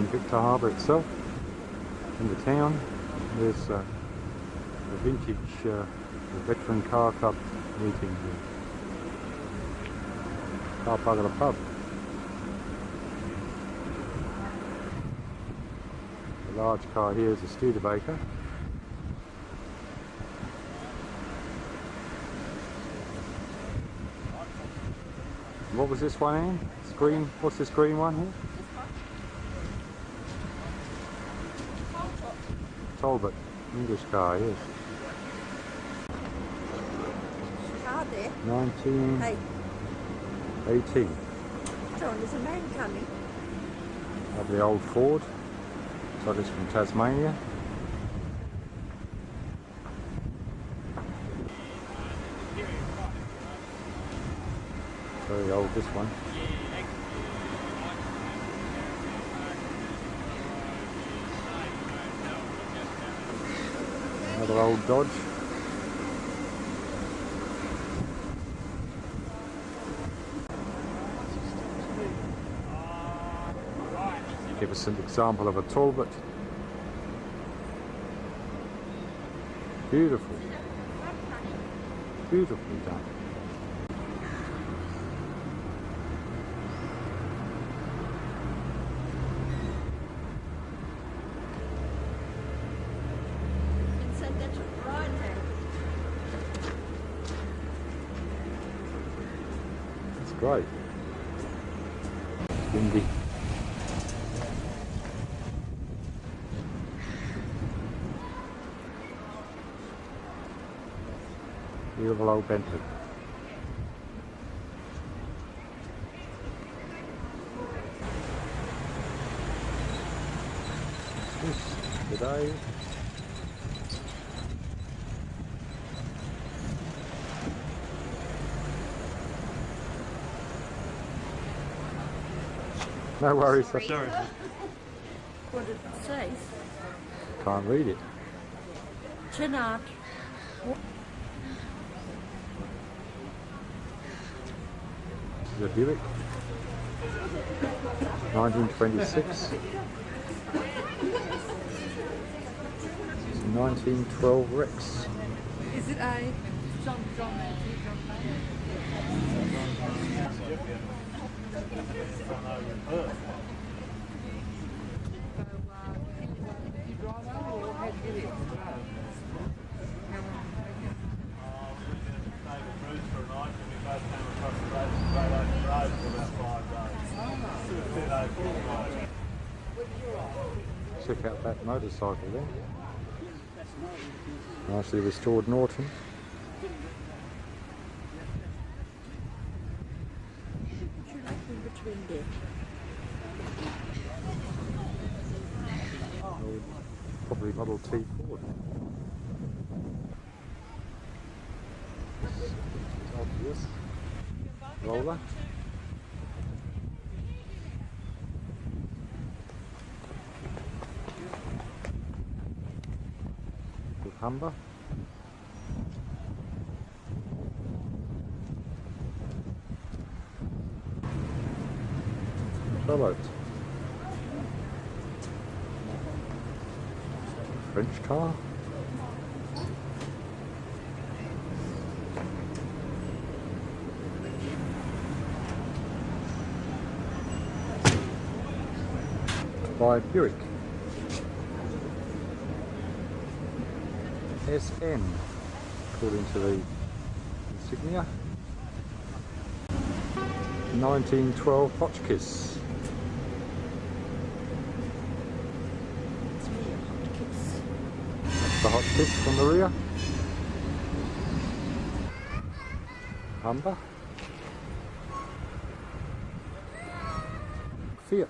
in Victor Harbor itself, in the town. There's a vintage veteran car club meeting here. Car park at a pub. The large car here is a Studebaker. What was this one, Anne? It's green. What's this green one here? Talbot. English car, yes. Car there. 1918. John, there's a man coming. Lovely old Ford. So this from Tasmania. Very old, this one. Another old Dodge. Give us an example of a Talbot. Beautiful. Beautifully done. It's great. It's windy. Beautiful old Bentley. This today. No worries. Sorry. What did it say? Can't read it. Chinard. The Buick, 1926. It's a 1912 Rex. Is it a John? Check out that motorcycle there. Nicely restored Norton. Between there. Probably Model T Ford. It's obvious. Roller. With Humber. Charlotte. French car. By Buick. SN, according to the insignia. 1912 Hotchkiss. The Hotchkiss from the rear. Humber. Fiat.